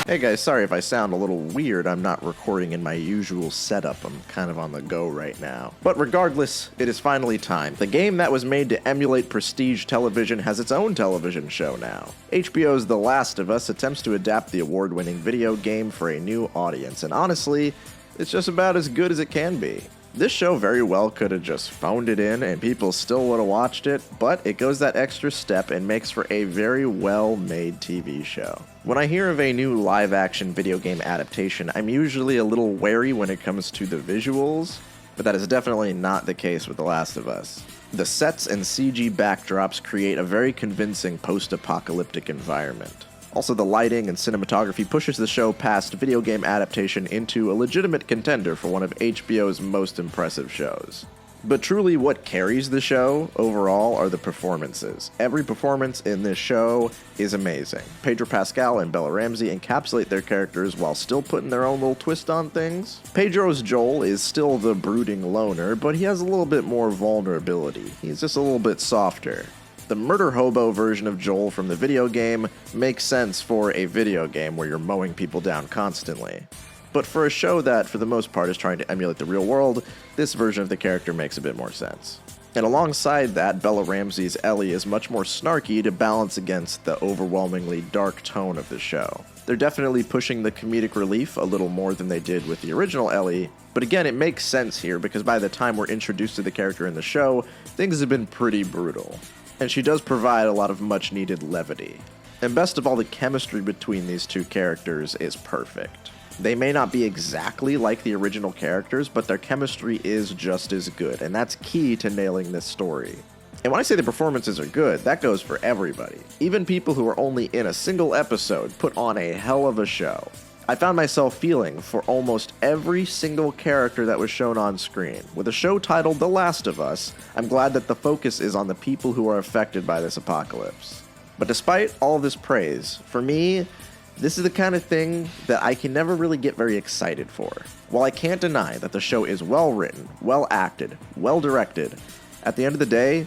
Hey guys, sorry if I sound a little weird. I'm not recording in my usual setup. I'm kind of on the go right now. But regardless, it is finally time. The game that was made to emulate prestige television has its own television show now. HBO's The Last of Us attempts to adapt the award-winning video game for a new audience, and honestly, it's just about as good as it can be. This show very well could have just phoned it in and people still would have watched it, but it goes that extra step and makes for a very well-made TV show. When I hear of a new live-action video game adaptation, I'm usually a little wary when it comes to the visuals, but that is definitely not the case with The Last of Us. The sets and CG backdrops create a very convincing post-apocalyptic environment. Also, the lighting and cinematography pushes the show past video game adaptation into a legitimate contender for one of HBO's most impressive shows. But truly, what carries the show overall are the performances. Every performance in this show is amazing. Pedro Pascal and Bella Ramsey encapsulate their characters while still putting their own little twist on things. Pedro's Joel is still the brooding loner, but he has a little bit more vulnerability. He's just a little bit softer. The murder hobo version of Joel from the video game makes sense for a video game where you're mowing people down constantly. But for a show that, for the most part, is trying to emulate the real world, this version of the character makes a bit more sense. And alongside that, Bella Ramsey's Ellie is much more snarky to balance against the overwhelmingly dark tone of the show. They're definitely pushing the comedic relief a little more than they did with the original Ellie, but again, it makes sense here because by the time we're introduced to the character in the show, things have been pretty brutal. And she does provide a lot of much-needed levity. And best of all, the chemistry between these two characters is perfect. They may not be exactly like the original characters, but their chemistry is just as good, and that's key to nailing this story. And when I say the performances are good, that goes for everybody. Even people who are only in a single episode put on a hell of a show. I found myself feeling for almost every single character that was shown on screen. With a show titled The Last of Us, I'm glad that the focus is on the people who are affected by this apocalypse. But despite all this praise, for me, this is the kind of thing that I can never really get very excited for. While I can't deny that the show is well written, well acted, well directed, at the end of the day,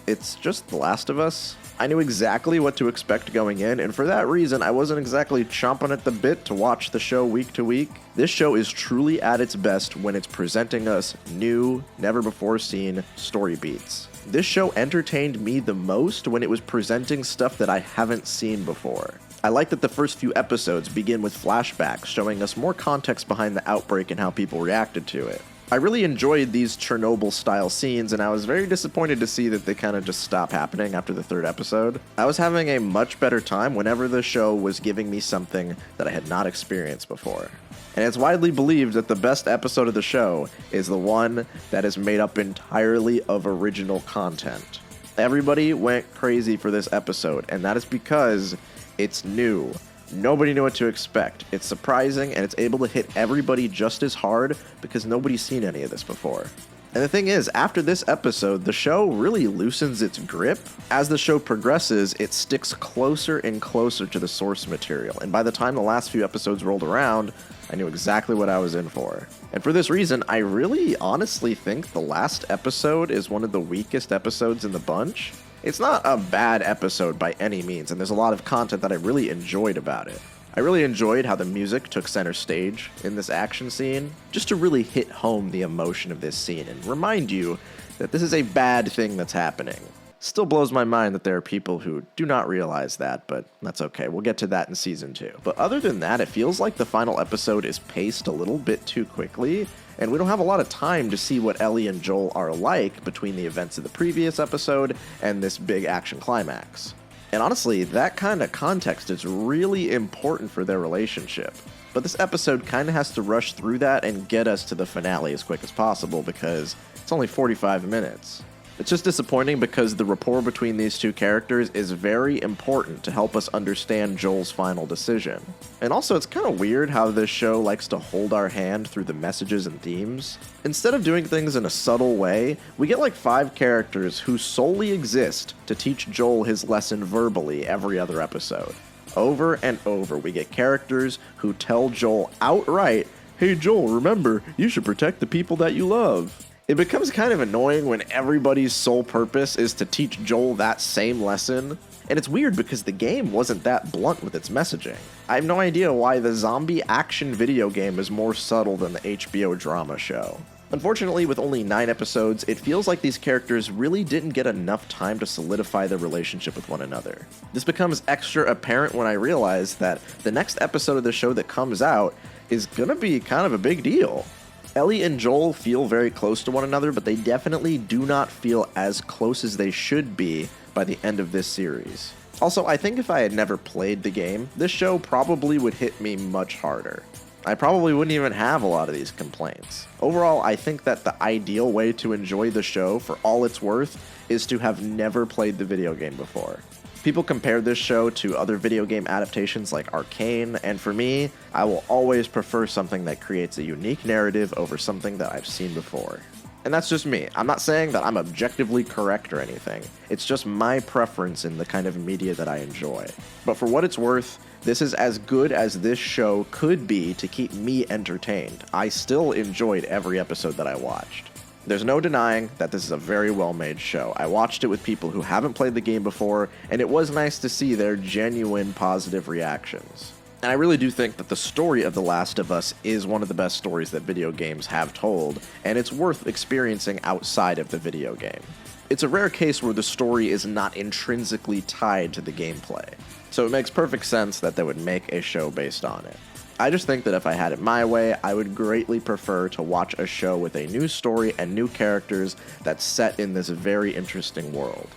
it's just The Last of Us. I knew exactly what to expect going in, and for that reason, I wasn't exactly chomping at the bit to watch the show week to week. This show is truly at its best when it's presenting us new, never-before-seen story beats. This show entertained me the most when it was presenting stuff that I haven't seen before. I like that the first few episodes begin with flashbacks showing us more context behind the outbreak and how people reacted to it. I really enjoyed these Chernobyl-style scenes, and I was very disappointed to see that they kind of just stop happening after the third episode. I was having a much better time whenever the show was giving me something that I had not experienced before. And it's widely believed that the best episode of the show is the one that is made up entirely of original content. Everybody went crazy for this episode, and that is because it's new. Nobody knew what to expect. It's surprising, and it's able to hit everybody just as hard because nobody's seen any of this before. And the thing is, after this episode, the show really loosens its grip. As the show progresses, it sticks closer and closer to the source material, and by the time the last few episodes rolled around, I knew exactly what I was in for. And for this reason, I really honestly think the last episode is one of the weakest episodes in the bunch. It's not a bad episode by any means, and there's a lot of content that I really enjoyed about it. I really enjoyed how the music took center stage in this action scene, just to really hit home the emotion of this scene and remind you that this is a bad thing that's happening. Still blows my mind that there are people who do not realize that, but that's okay. We'll get to that in Season 2. But other than that, it feels like the final episode is paced a little bit too quickly, and we don't have a lot of time to see what Ellie and Joel are like between the events of the previous episode and this big action climax. And honestly, that kind of context is really important for their relationship. But this episode kind of has to rush through that and get us to the finale as quick as possible because it's only 45 minutes. It's just disappointing because the rapport between these two characters is very important to help us understand Joel's final decision. And also, it's kind of weird how this show likes to hold our hand through the messages and themes. Instead of doing things in a subtle way, we get like 5 characters who solely exist to teach Joel his lesson verbally every other episode. Over and over, we get characters who tell Joel outright, "Hey Joel, remember, you should protect the people that you love." It becomes kind of annoying when everybody's sole purpose is to teach Joel that same lesson, And it's weird because the game wasn't that blunt with its messaging. I have no idea why the zombie action video game is more subtle than the HBO drama show. Unfortunately, with only 9 episodes, it feels like these characters really didn't get enough time to solidify their relationship with one another. This becomes extra apparent when I realize that the next episode of the show that comes out is gonna be kind of a big deal. Ellie and Joel feel very close to one another, but they definitely do not feel as close as they should be by the end of this series. Also, I think if I had never played the game, this show probably would hit me much harder. I probably wouldn't even have a lot of these complaints. Overall, I think that the ideal way to enjoy the show for all it's worth is to have never played the video game before. People compare this show to other video game adaptations like Arcane, and for me, I will always prefer something that creates a unique narrative over something that I've seen before. And that's just me. I'm not saying that I'm objectively correct or anything. It's just my preference in the kind of media that I enjoy. But for what it's worth, this is as good as this show could be to keep me entertained. I still enjoyed every episode that I watched. There's no denying that this is a very well-made show. I watched it with people who haven't played the game before, and it was nice to see their genuine positive reactions. And I really do think that the story of The Last of Us is one of the best stories that video games have told, and it's worth experiencing outside of the video game. It's a rare case where the story is not intrinsically tied to the gameplay, so it makes perfect sense that they would make a show based on it. I just think that if I had it my way, I would greatly prefer to watch a show with a new story and new characters that's set in this very interesting world.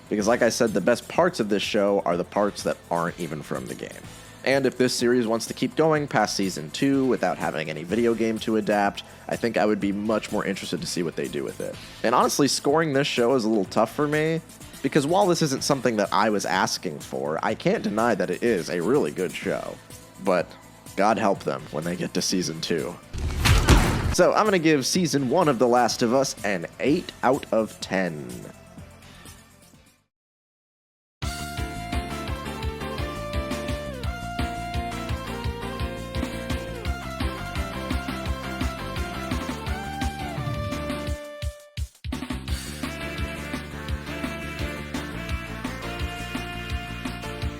Because like I said, the best parts of this show are the parts that aren't even from the game. And if this series wants to keep going past Season 2 without having any video game to adapt, I think I would be much more interested to see what they do with it. And honestly, scoring this show is a little tough for me, because while this isn't something that I was asking for, I can't deny that it is a really good show. But God help them when they get to Season 2. So I'm going to give Season 1 of The Last of Us an 8 out of 10.